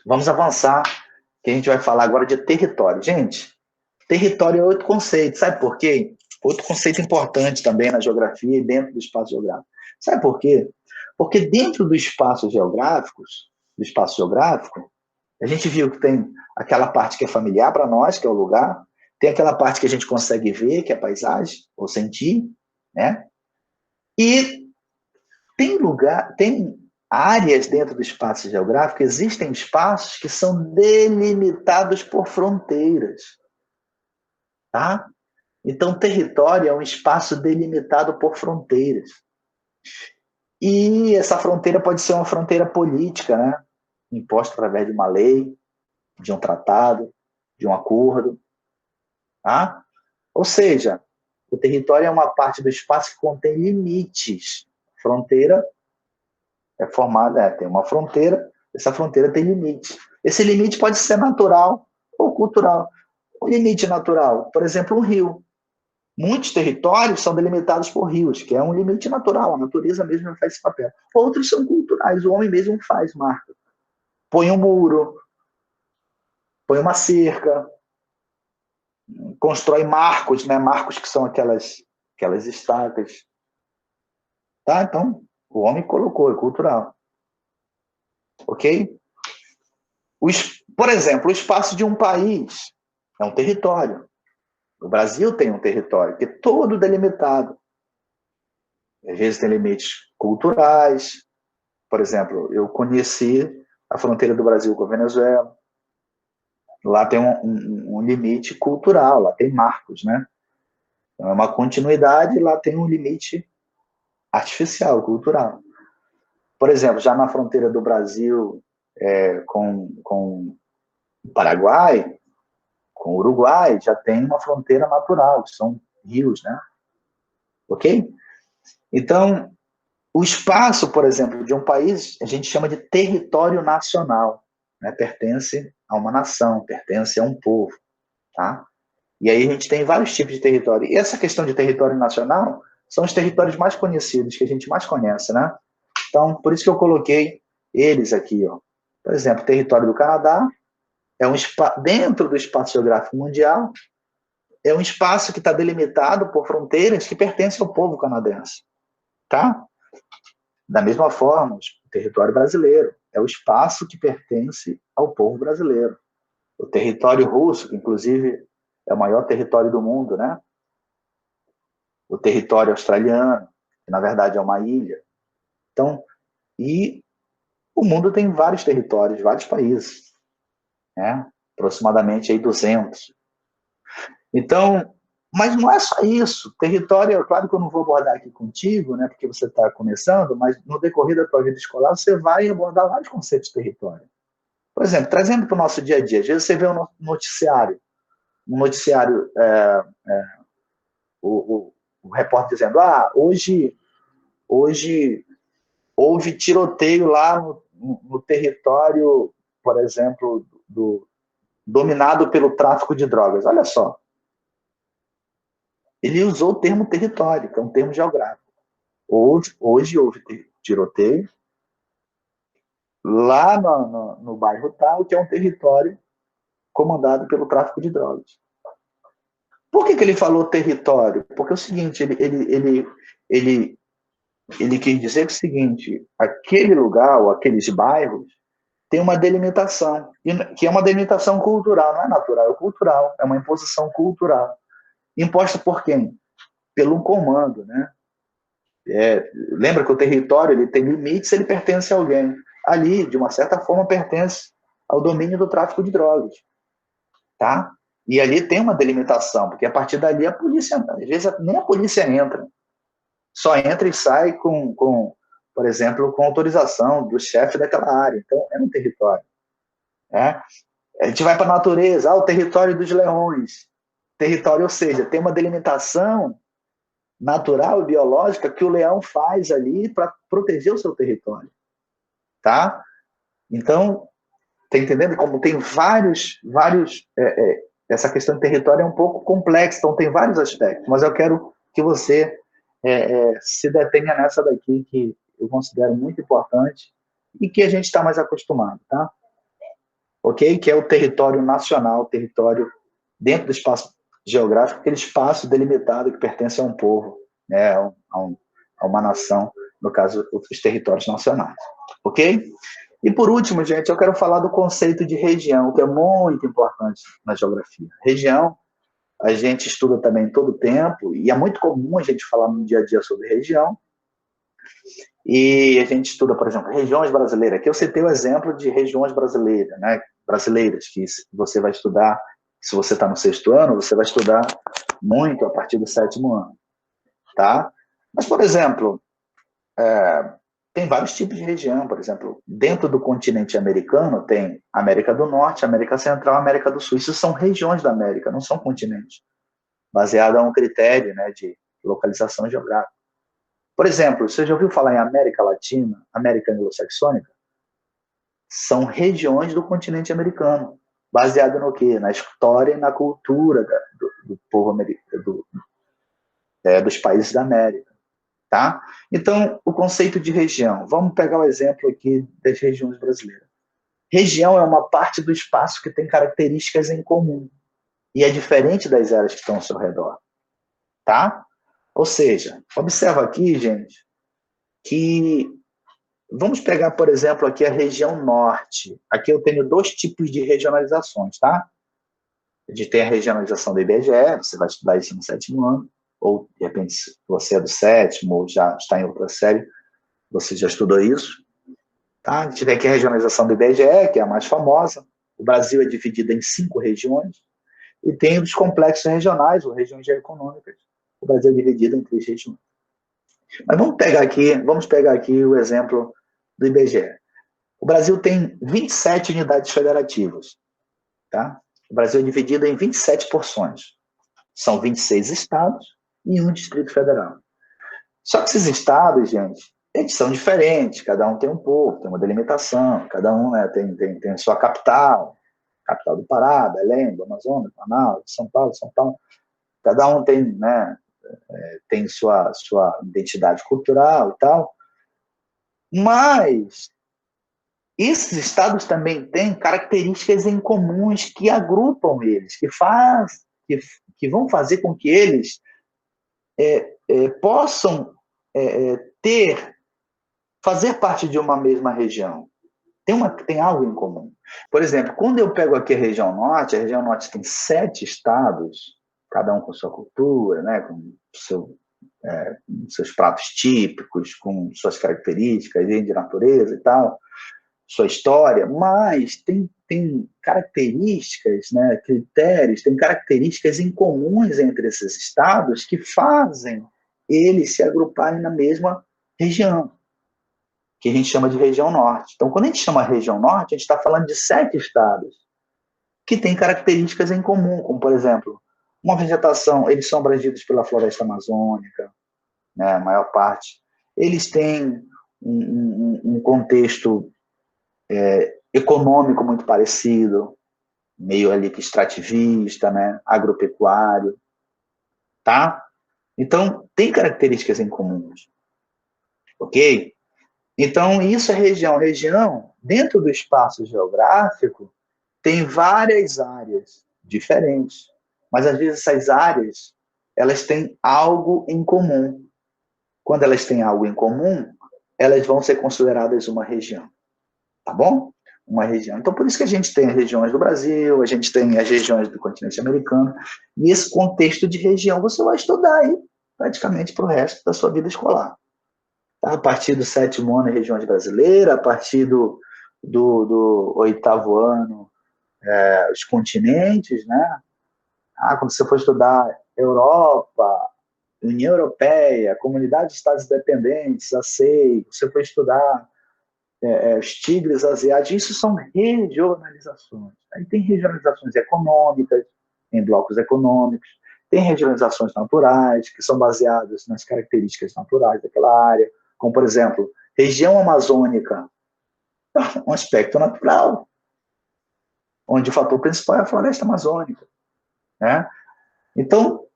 Vamos avançar, que a gente vai falar agora de território. Gente, território é outro conceito, sabe por quê? Outro conceito importante também na geografia e dentro do espaço geográfico. Sabe por quê? Porque dentro do espaço geográfico, a gente viu que tem aquela parte que é familiar para nós, que é o lugar, tem aquela parte que a gente consegue ver, que é a paisagem, ou sentir, né? E tem áreas dentro do espaço geográfico, existem espaços que são delimitados por fronteiras, tá? Então, território é um espaço delimitado por fronteiras. E essa fronteira pode ser uma fronteira política, né? Imposta através de uma lei, de um tratado, de um acordo, tá? Ou seja, o território é uma parte do espaço que contém limites. Fronteira é formada, tem uma fronteira, essa fronteira tem limite. Esse limite pode ser natural ou cultural. O limite natural, por exemplo, um rio. Muitos territórios são delimitados por rios, que é um limite natural, a natureza mesmo faz esse papel. Outros são culturais, o homem mesmo faz marca. Põe um muro, põe uma cerca, constrói marcos, né? Marcos que são aquelas estacas. Tá? Então, o homem colocou, é cultural. Ok? Por exemplo, o espaço de um país é um território. O Brasil tem um território que é todo delimitado. Às vezes tem limites culturais. Por exemplo, eu conheci a fronteira do Brasil com a Venezuela. Lá tem um limite cultural, lá tem marcos, né? Então é uma continuidade, lá tem um limite artificial, cultural. Por exemplo, já na fronteira do Brasil com o Paraguai, com o Uruguai, já tem uma fronteira natural, que são rios, né? Ok? Então, o espaço, por exemplo, de um país, a gente chama de território nacional, né? Pertence a uma nação, pertence a um povo, tá? E aí a gente tem vários tipos de território. E essa questão de território nacional são os territórios mais conhecidos, que a gente mais conhece, né? Então, por isso que eu coloquei eles aqui, ó. Por exemplo, o território do Canadá é dentro do espaço geográfico mundial, é um espaço que está delimitado por fronteiras que pertencem ao povo canadense, tá? Da mesma forma, o território brasileiro é o espaço que pertence ao povo brasileiro. O território russo, que inclusive é o maior território do mundo, né? O território australiano, que na verdade é uma ilha. Então, e o mundo tem vários territórios, vários países, né? Aproximadamente aí 200. Então, mas não é só isso. Território, é claro que eu não vou abordar aqui contigo, né, porque você está começando, mas no decorrer da tua vida escolar você vai abordar vários conceitos de território. Por exemplo, trazendo para o nosso dia a dia, às vezes você vê um noticiário, o repórter dizendo, hoje houve tiroteio lá no território, por exemplo, dominado pelo tráfico de drogas. Olha só, ele usou o termo território, que é um termo geográfico. Hoje houve tiroteio lá no bairro tal, que é um território comandado pelo tráfico de drogas. Por que ele falou território? Porque é o seguinte, ele quis dizer que é o seguinte, aquele lugar ou aqueles bairros tem uma delimitação, que é uma delimitação cultural, não é natural, é cultural, é uma imposição cultural. Imposta por quem? Pelo comando, né? Lembra que o território ele tem limites, ele pertence a alguém. Ali, de uma certa forma, pertence ao domínio do tráfico de drogas, tá? E ali tem uma delimitação, porque a partir dali a polícia, às vezes nem a polícia entra, só entra e sai por exemplo, com autorização do chefe daquela área. Então, é um território. Né? A gente vai para a natureza, o território dos leões. Território, ou seja, tem uma delimitação natural e biológica que o leão faz ali para proteger o seu território. Tá? Então, tá entendendo como tem vários essa questão de território é um pouco complexa, então tem vários aspectos, mas eu quero que você se detenha nessa daqui, que eu considero muito importante e que a gente está mais acostumado, tá? ok? Que é o território nacional, território dentro do espaço geográfico, aquele espaço delimitado que pertence a um povo, né, a uma nação, no caso, os territórios nacionais, ok? E por último, gente, eu quero falar do conceito de região, que é muito importante na geografia. Região, a gente estuda também todo o tempo, e é muito comum a gente falar no dia a dia sobre região, e a gente estuda, por exemplo, regiões brasileiras. Aqui eu citei o exemplo de regiões brasileiras, né? Brasileiras, que você vai estudar, se você está no 6º ano, você vai estudar muito a partir do 7º ano, tá? Mas, por exemplo, tem vários tipos de região. Por exemplo, dentro do continente americano tem América do Norte, América Central, América do Sul. Isso são regiões da América, não são continentes, baseado a um critério, né, de localização geográfica. Por exemplo, você já ouviu falar em América Latina, América Anglo-Saxônica? São regiões do continente americano, baseado no quê? Na história e na cultura do povo americano, dos países da América. Tá? Então, o conceito de região. Vamos pegar o exemplo aqui das regiões brasileiras. Região é uma parte do espaço que tem características em comum e é diferente das áreas que estão ao seu redor. Tá? Ou seja, observa aqui, gente, que vamos pegar, por exemplo, aqui a região norte. Aqui eu tenho 2 tipos de regionalizações, tá? A gente tem a regionalização do IBGE, você vai estudar isso no 7º ano, ou, de repente, se você é do 7º ou já está em outra série, você já estudou isso. Tá? A gente tem aqui a regionalização do IBGE, que é a mais famosa. O Brasil é dividido em 5 regiões, e tem os complexos regionais, ou regiões geoeconômicas. O Brasil é dividido em 3 regiões. Mas vamos pegar aqui o exemplo do IBGE. O Brasil tem 27 unidades federativas. Tá? O Brasil é dividido em 27 porções. São 26 estados e um Distrito Federal. Só que esses estados, gente, eles são diferentes, cada um tem um povo, tem uma delimitação, cada um, né, tem sua capital do Pará, Belém, do Amazonas, Manaus, São Paulo, cada um tem, né, tem sua identidade cultural e tal, mas esses estados também têm características em comuns que agrupam eles, que vão fazer com que eles possam fazer parte de uma mesma região. Tem algo em comum. Por exemplo, quando eu pego aqui a região norte tem 7 estados, cada um com sua cultura, né, com seus pratos típicos, com suas características de natureza e tal, sua história, mas tem características, né, critérios, tem características incomuns entre esses estados que fazem eles se agruparem na mesma região, que a gente chama de região norte. Então, quando a gente chama região norte, a gente está falando de 7 estados que têm características em comum, como, por exemplo, uma vegetação, eles são abrangidos pela floresta amazônica, né, a maior parte. Eles têm um contexto econômico muito parecido, meio ali que extrativista, né, agropecuário, tá? Então, tem características em comuns, ok? Então, isso é região. Região, dentro do espaço geográfico, tem várias áreas diferentes, mas às vezes essas áreas, elas têm algo em comum. Quando elas têm algo em comum, elas vão ser consideradas uma região, tá bom? Uma região. Então, por isso que a gente tem as regiões do Brasil, a gente tem as regiões do continente americano, e esse contexto de região você vai estudar aí praticamente para o resto da sua vida escolar. Tá? A partir do 7º ano, regiões brasileiras, a partir do 8º ano, os continentes, né? Quando você for estudar Europa, União Europeia, Comunidade de Estados Independentes, a CEI, você for estudar os tigres asiáticos, isso são regionalizações. Aí tem regionalizações econômicas, em blocos econômicos, tem regionalizações naturais, que são baseadas nas características naturais daquela área, como, por exemplo, região amazônica, um aspecto natural, onde o fator principal é a floresta amazônica, né? Então,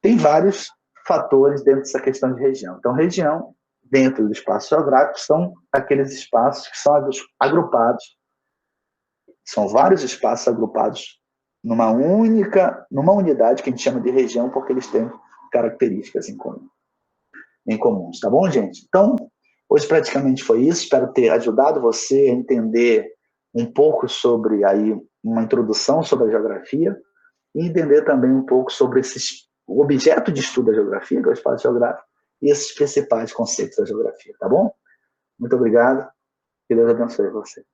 tem vários fatores dentro dessa questão de região. Então, região, dentro do espaço geográfico, são aqueles espaços que são agrupados, São vários espaços agrupados numa unidade que a gente chama de região, porque eles têm características em comuns, tá bom, gente? Então, hoje praticamente foi isso. Espero ter ajudado você a entender um pouco sobre aí uma introdução sobre a geografia e entender também um pouco sobre o objeto de estudo da geografia, que é o espaço geográfico, e esses principais conceitos da geografia, tá bom? Muito obrigado. Que Deus abençoe você.